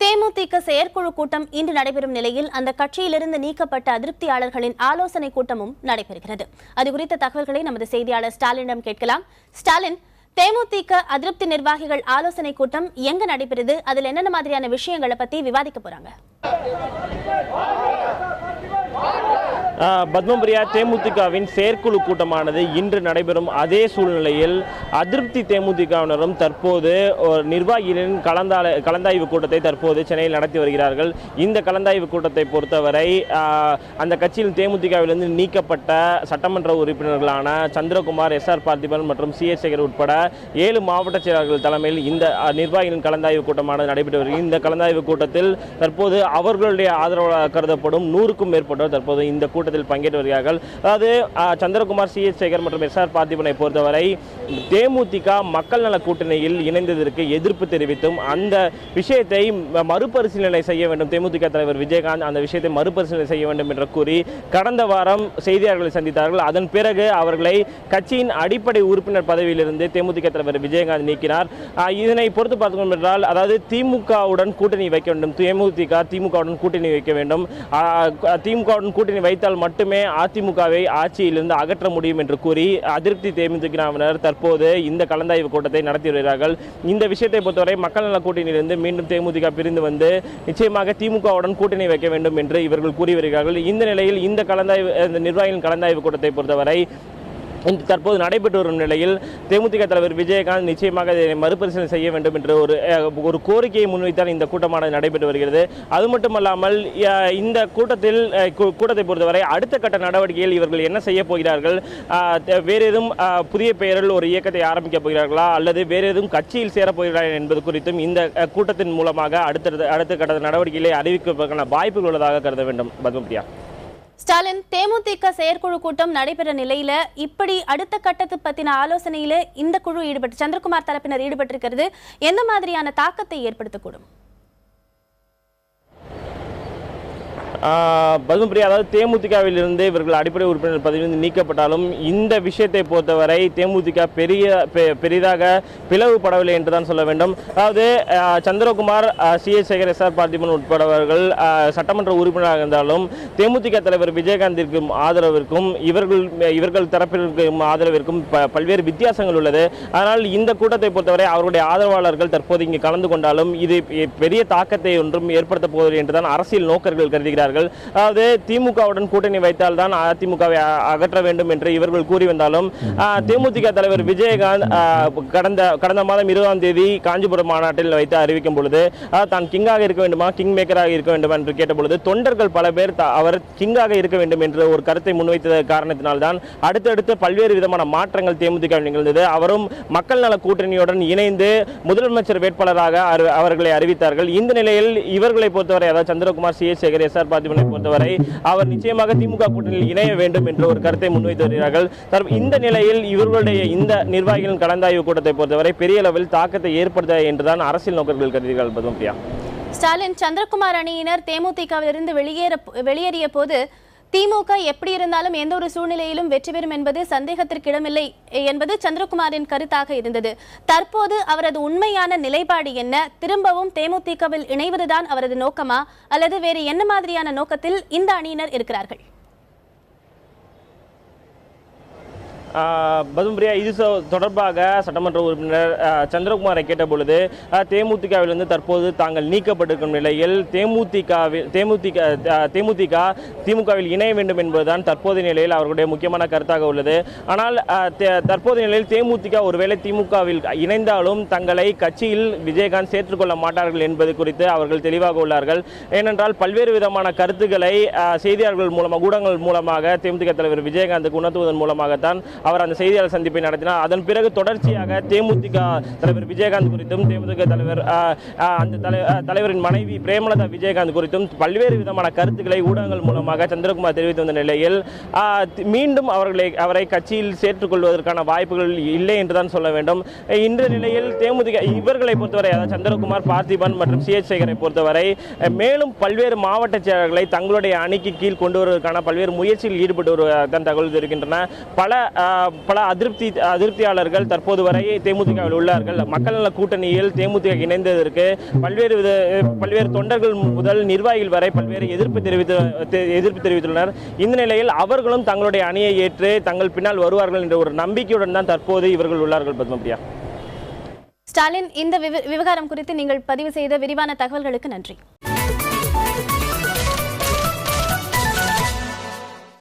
தேமுதிக செயற்குழு கூட்டம் இன்று நடைபெறும் நிலையில் அந்த கட்சியிலிருந்து நீக்கப்பட்ட அதிருப்தியாளர்களின் ஆலோசனை கூட்டமும் நடைபெறுகிறது. அது குறித்த தகவல்களை நமது செய்தியாளர் ஸ்டாலினிடம் கேட்கலாம். ஸ்டாலின், தேமுதிக அதிருப்தி நிர்வாகிகள் ஆலோசனை கூட்டம் எங்க நடைபெறுது? அதுல என்னென்ன மாதிரியான விஷயங்களை பத்தி விவாதிக்க போறாங்க? பத்மபிரியா, தேமுதிகவின் செயற்குழு கூட்டமானது இன்று நடைபெறும் அதே சூழ்நிலையில் அதிருப்தி தேமுதிகவினரும் தற்போது நிர்வாகிகளின் கலந்தாய்வு கூட்டத்தை தற்போது சென்னையில் நடத்தி வருகிறார்கள். இந்த கலந்தாய்வு கூட்டத்தை பொறுத்தவரை அந்த கட்சியில் தேமுதிகவிலிருந்து நீக்கப்பட்ட சட்டமன்ற உறுப்பினர்களான சந்திரகுமார், SR பார்த்திபன் மற்றும் CS சேகர் உட்பட 7 மாவட்ட செயலாளர்கள் தலைமையில் இந்த நிர்வாகிகளின் கலந்தாய்வு கூட்டமானது நடைபெற்று வருகிறது. இந்த கலந்தாய்வு கூட்டத்தில் தற்போது அவர்களுடைய ஆதரவாளர் கருதப்படும் 100க்கும் மேற்பட்டோர் தற்போது இந்த கூட்டத்தில் பங்கேற்று வருகிறார்கள். அதாவது சந்திரகுமார், CS சேகர் மற்றும் SR பார்த்திபனை பொறுத்தவரை தேமுதிக மக்கள் நல கூட்டணியில் இணைந்ததற்கு எதிர்ப்பு தெரிவித்தும் அந்த விஷயத்தை மறுபரிசீலனை செய்ய வேண்டும், தேமுதிக தலைவர் விஜயகாந்த் அந்த விஷயத்தை மறுபரிசீலனை செய்ய வேண்டும் என்று கூறி கடந்த வாரம் செய்தியாளர்களை சந்தித்தார்கள். அதன் பிறகு அவர்களை கட்சியின் அடிப்படை உறுப்பினர் பதவியிலிருந்து தேமுதிக தலைவர் விஜயகாந்த் நீக்கினார். இதனை பொறுத்து பார்த்தோம் என்றால், அதாவது திமுகவுடன் கூட்டணி வைக்க வேண்டும், திமுகவுடன் கூட்டணி வைக்க வேண்டும், திமுகவுடன் கூட்டணி வைத்தால் மட்டுமே அதிமுகவை ஆட்சியிலிருந்து அகற்ற முடியும் என்று கூறி அதிருப்தி தேமுதிகவினர் தற்போது இந்த கலந்தாய்வு கூட்டத்தை நடத்தி வருகிறார்கள். இந்த விஷயத்தை பொறுத்தவரை மக்கள் நல கூட்டணியிலிருந்து மீண்டும் தேமுதிக பிரிந்து வந்து நிச்சயமாக திமுகவுடன் கூட்டணி வைக்க வேண்டும் என்று இவர்கள் கூறி வருகிறார்கள். இந்த நிலையில் இந்த நிர்வாகிகளின் கலந்தாய்வு கூட்டத்தை பொறுத்தவரை தற்போது நடைபெற்று வரும் நிலையில் தேமுதிக தலைவர் விஜயகாந்த் நிச்சயமாக இதை மறுபரிசீலனை செய்ய வேண்டும் என்ற ஒரு கோரிக்கையை முன்வைத்தால் இந்த கூட்டமானது நடைபெற்று வருகிறது. அது மட்டுமல்லாமல் இந்த கூட்டத்தை பொறுத்தவரை அடுத்த கட்ட நடவடிக்கையில் இவர்கள் என்ன செய்ய போகிறார்கள், வேறு ஏதும் புதிய பெயரில் ஒரு இயக்கத்தை ஆரம்பிக்க போகிறார்களா அல்லது வேறு ஏதும் கட்சியில் சேரப்போகிறார்கள் என்பது குறித்தும் இந்த கூட்டத்தின் மூலமாக அடுத்த கட்ட நடவடிக்கைகளை அறிவிப்பதற்கான வாய்ப்புகள் உள்ளதாக கருத வேண்டும். பத்மபிரியா. ஸ்டாலின், தேமுதிக செயற்குழு கூட்டம் நடைபெற நிலையில இப்படி அடுத்த கட்டத்து பத்தின ஆலோசனையில இந்த குழு சந்திரகுமார் தரப்பினர் ஈடுபட்டிருக்கிறது எந்த மாதிரியான தாக்கத்தை ஏற்படுத்தக்கூடும்? பத்மபிரியா, அதாவது தேமுதிகவிலிருந்து இவர்கள் அடிப்படை உறுப்பினர் பதவியிலிருந்து நீக்கப்பட்டாலும் இந்த விஷயத்தை பொறுத்தவரை தேமுதிக பெரிதாக பிளவுபடவில்லை என்றுதான் சொல்ல வேண்டும். அதாவது சந்திரகுமார், CS சேகர், SR பார்த்திபன் உட்படவர்கள் சட்டமன்ற உறுப்பினராக இருந்தாலும் தேமுதிக தலைவர் விஜயகாந்திற்கும் ஆதரவிற்கும் இவர்கள் தரப்பிற்கும் ஆதரவிற்கும் பல்வேறு வித்தியாசங்கள் உள்ளது. ஆனால் இந்த கூட்டத்தை பொறுத்தவரை அவருடைய ஆதரவாளர்கள் தற்போது இங்கு கலந்து கொண்டாலும் இது பெரிய தாக்கத்தை ஒன்றும் ஏற்படுத்த போவதில்லை என்றுதான் அரசியல் நோக்கர்கள் கருதுகிறார்கள். அதாவது திமுகவுடன் கூட்டணி வைத்தால் தான் அதிமுகவை அகற்ற வேண்டும் என்று இவர்கள் கூறி வந்தாலும் தேமுதிக தலைவர் விஜயகாந்த் கடந்த மாதம் 20ஆம் தேதி காஞ்சிபுரம் மாநாட்டில் வைத்து அறிவிக்கும் பொழுது தான் கிங்காக இருக்க வேண்டுமா, கிங் மேக்கராக இருக்க வேண்டுமா என்று கேட்ட பொழுது தொண்டர்கள் பல பேர் அவர் கிங்காக இருக்க வேண்டும் என்ற ஒரு கருத்தை முன்வைத்த காரணத்தினால்தான் அடுத்தடுத்து பல்வேறு விதமான மாற்றங்கள் தேமுதிக நிகழ்ந்தது. அவரும் மக்கள் நல கூட்டணியுடன் இணைந்து முதலமைச்சர் வேட்பாளராக அவர்களை அறிவித்தார்கள். இந்த நிலையில் இவர்களை பொறுத்தவரை, அதாவது சந்திரகுமார், CS சேகர், SR பார்த்திபனை பொறுத்தவரை அவர் நிச்சயமாக திமுக கூட்டணியில் இணைய வேண்டும் என்ற ஒரு கருத்தை முன்வைத்து வருகிறார்கள். இந்த நிலையில் இவர்களுடைய இந்த நிர்வாகிகளின் கலந்தாய்வு கூட்டத்தை பொறுத்தவரை பெரிய அளவில் தாக்கத்தை ஏற்படுத்த என்றுதான் அரசியல் நோக்கர்கள் கருதுகிறார்கள். பத்மபிரியா. ஸ்டாலின், சந்திரகுமார் அணியினர் தேமுதிகவிலிருந்து வெளியேறிய போது திமுக எப்படி இருந்தாலும் எந்த ஒரு சூழ்நிலையிலும் வெற்றி பெறும் என்பது சந்தேகத்திற்கு இடமில்லை என்பது சந்திரகுமாரின் கருத்தாக இருந்தது. தற்போது அவரது உண்மையான நிலைப்பாடு என்ன? திரும்பவும் தேமுதிகவில் இணைவதுதான் அவரது நோக்கமா அல்லது வேறு என்ன மாதிரியான நோக்கத்தில் இந்த அணியினர் இருக்கிறார்கள்? பத்மபிரியா, இது தொடர்பாக சட்டமன்ற உறுப்பினர் சந்திரகுமாரை கேட்ட பொழுது தேமுதிகவிலிருந்து தற்போது தாங்கள் நீக்கப்பட்டிருக்கும் நிலையில் திமுகவில் இணைய வேண்டும் என்பதுதான் தற்போதைய நிலையில் அவர்களுடைய முக்கியமான கருத்தாக உள்ளது. ஆனால் தற்போதைய நிலையில் தேமுதிக ஒருவேளை திமுகவில் இணைந்தாலும் தங்களை கட்சியில் விஜயகாந்த் சேர்த்துக்கொள்ள மாட்டார்கள் என்பது குறித்து அவர்கள் தெளிவாக உள்ளார்கள். ஏனென்றால் பல்வேறு விதமான கருத்துக்களை செய்தியாளர்கள் மூலமாக, ஊடகங்கள் மூலமாக தேமுதிக தலைவர் விஜயகாந்துக்கு உணர்த்துவதன் மூலமாகத்தான் அவர் அந்த செய்தியாளர் சந்திப்பை நடத்தினார். அதன் பிறகு தொடர்ச்சியாக தேமுதிக தலைவர் விஜயகாந்த் குறித்தும் தேமுதிக தலைவர் அந்த தலைவரின் மனைவி பிரேமலதா விஜயகாந்த் குறித்தும் பல்வேறு விதமான கருத்துக்களை ஊடகங்கள் மூலமாக சந்திரகுமார் தெரிவித்து வந்த நிலையில் மீண்டும் அவரை கட்சியில் சேர்த்துக் கொள்வதற்கான வாய்ப்புகள் இல்லை என்றுதான் சொல்ல வேண்டும். இந்த நிலையில் தேமுதிக இவர்களை பொறுத்தவரை, அதாவது சந்திரகுமார், பார்த்திபன் மற்றும் CS சேகரை பொறுத்தவரை மேலும் பல்வேறு மாவட்ட செயலர்களை தங்களுடைய அணிக்கு கீழ் கொண்டு வருவதற்கான பல்வேறு முயற்சியில் ஈடுபட்டு வருவதாக தகவல் இருக்கின்றன. பல பல அதிருப்தியாளர்கள் தற்போது வரை தேமுதிகவில் உள்ளார்கள். மக்கள் நல கூட்டணியில் தேமுதிக இணைந்ததற்கு பல்வேறு தொண்டர்கள் முதல் நிர்வாகிகள் வரை பல்வேறு எதிர்ப்பு தெரிவித்துள்ளனர். இந்த நிலையில் அவர்களும் தங்களுடைய அணியை ஏற்று தங்கள் பின்னால் வருவார்கள் என்ற ஒரு நம்பிக்கையுடன் தான் தற்போது இவர்கள் உள்ளார்கள். பத்மபிரியா. ஸ்டாலின், இந்த விவகாரம் குறித்து நீங்கள் பதிவு செய்த விரிவான தகவல்களுக்கு நன்றி.